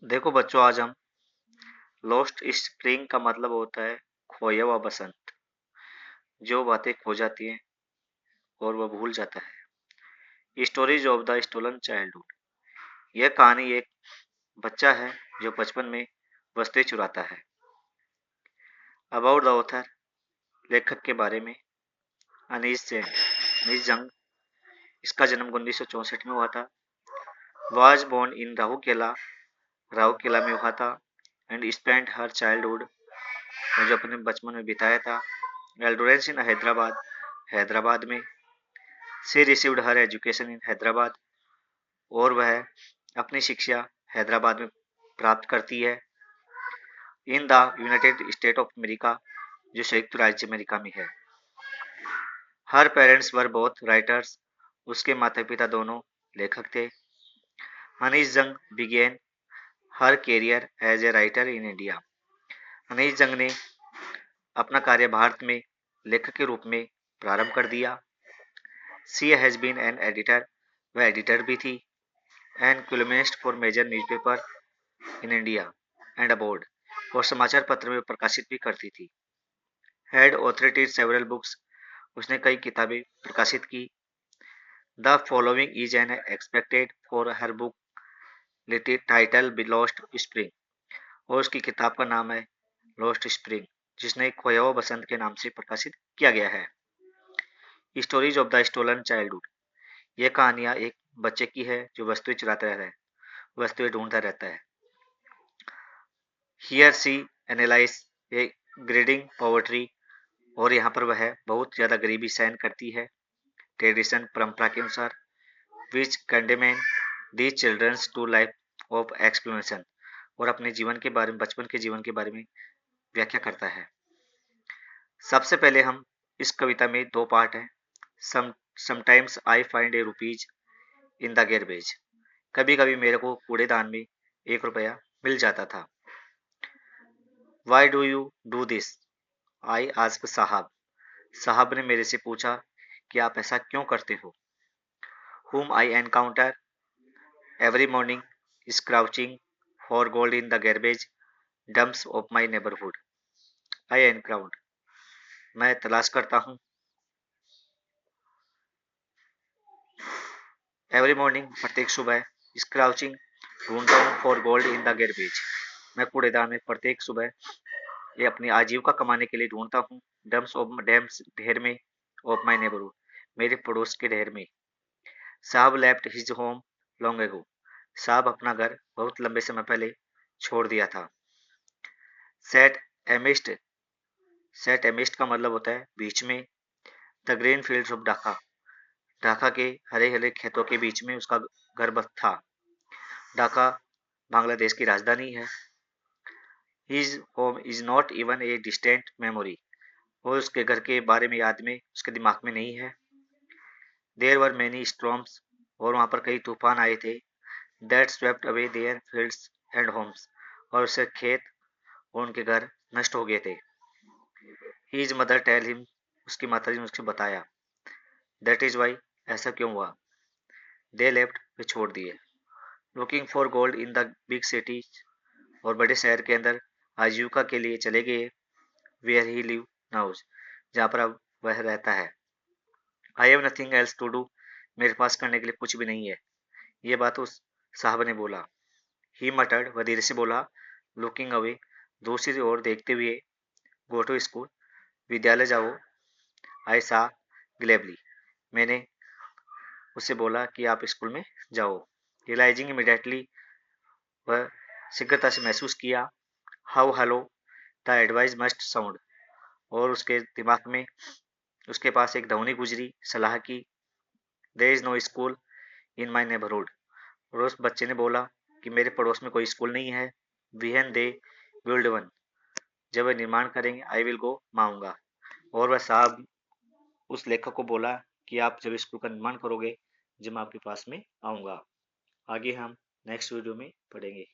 देखो बच्चों, आज हम लॉस्ट स्प्रिंग का मतलब होता है खोया हुआ बसंत। जो बातें खो जाती हैं और वह भूल जाता है। Stories of the stolen childhood. यह कहानी एक बच्चा है जो बचपन में वस्तुएं चुराता है। अबाउट द ऑथर, लेखक के बारे में, अनीस सेन, अनीस जंग। इसका जन्म 1964 में हुआ था। वाज बोर्न इन राहु केला में हुआ था एंड स्पेंट हर चाइल्डहुड, जो अपने बचपन में बिताया था, एल्डोरेंस इन हैदराबाद, हैदराबाद में। She received her education in Hyderabad, और वह अपनी शिक्षा हैदराबाद में प्राप्त करती है। In the United State of America, जो संयुक्त राज्य अमेरिका में है। Her parents were both writers, उसके माता पिता दोनों लेखक थे। Anees Jung began her career as a writer in India. Anees Jung ने अपना कार्य भारत में लेखक के रूप में प्रारंभ कर दिया। She has been an editor, वह एडिटर भी थी, and columnist for major newspaper in India and abroad, और समाचार पत्र में प्रकाशित भी करती थी। हैड ऑथरेटेड सेवरल बुक्स, उसने कई किताबें प्रकाशित की। The following is an expected for her book title lost spring, और उसकी किताब का नाम है लॉस्ट स्प्रिंग, जिसने खोया हुआ बसंत के नाम से प्रकाशित किया गया है। Stories of the stolen childhood. यह कहानियां एक बच्चे की है जो वस्तुएं चुराता रहता है, वस्तुएं ढूंढता रहता है। Here see analyse a grading poverty, और यहाँ पर वह बहुत ज़्यादा गरीबी सहन करती है। ट्रेडिशन, परंपरा के अनुसार, which condemn the childrens to life of explanation, और अपने जीवन के बारे में, बचपन के जीवन के बारे में व्याख्या करता है। सबसे पहले हम इस कविता में दो पार्ट हैं। Sometimes I find A rupees in the garbage, कभी कभी मेरे को कूड़ेदान में 1 रुपया मिल जाता था। Why do you do this, I ask साहब, साहब ने मेरे से पूछा कि आप ऐसा क्यों करते हो। whom I encounter every morning is crouching for gold in the garbage dumps of my neighborhood. I encounter, मैं तलाश करता हूँ। एवरी मॉर्निंग, प्रत्येक सुबह। इस क्राउचिंग, ढूंढता हूँ। फॉर गोल्ड इन द गैरबेज, मैं कूड़ेदान में प्रत्येक सुबह ये अपनी आजीविका कमाने के लिए ढूंढता हूँ। डम्स ढेर में, ऑफ माई नेबरहुड, मेरे पड़ोस के ढेर में। साहब left his home long ago, साहब अपना घर बहुत लंबे समय पहले छोड़ दिया था। सेट एमिस्ट, सेट एमिस्ट का मतलब होता है बीच में। The green fields of Dhaka, Dhaka के हरे हरे खेतों के बीच में उसका घर बस था। ढाका बांग्लादेश की राजधानी है। His home is not even a distant memory, और उसके घर के बारे में याद में उसके दिमाग में नहीं है। देयर वर मेनी स्टॉर्म्स, और वहाँ पर कई तूफान आए थे। That swept away their fields and homes, और उससे खेत और उनके घर नष्ट हो गए थे। हिज मदर टेल हिम, उसकी माताजी ने उसको बताया। दैट इज वाई, ऐसा क्यों हुआ। दे लेफ्ट, वे छोड़ दिए। Looking for gold in the big cities, और बड़े शहर के अंदर आजीविका के लिए चले गए। वेयर ही लिव नाउज, जहाँ पर अब वह रहता है। I have nothing else to do, मेरे पास करने के लिए कुछ भी नहीं है। ये बात उस साहब ने बोला। ही मटर्ड, वह धीरे से बोला। लुकिंग अवे, दूसरी ओर देखते हुए। गो टू स्कूल, विद्यालय जाओ। आई सा ग्लेबली, मैंने उससे बोला कि आप स्कूल में जाओ। रियलाइजिंग इमीडिएटली, वह शीघ्रता से महसूस किया। How hello the advice must sound, और उसके दिमाग में, उसके पास एक ध्वनि गुजरी सलाह की। There is no school in my neighbourhood, और उस बच्चे ने बोला कि मेरे पड़ोस में कोई स्कूल नहीं है। व्हेन दे बिल्ड वन, जब वह निर्माण करेंगे, आई विल गो, मैं आऊँगा। और वह साहब उस लेखक को बोला कि आप जब स्कूल का निर्माण करोगे, जब मैं आपके पास में आऊँगा। आगे हम नेक्स्ट वीडियो में पढ़ेंगे।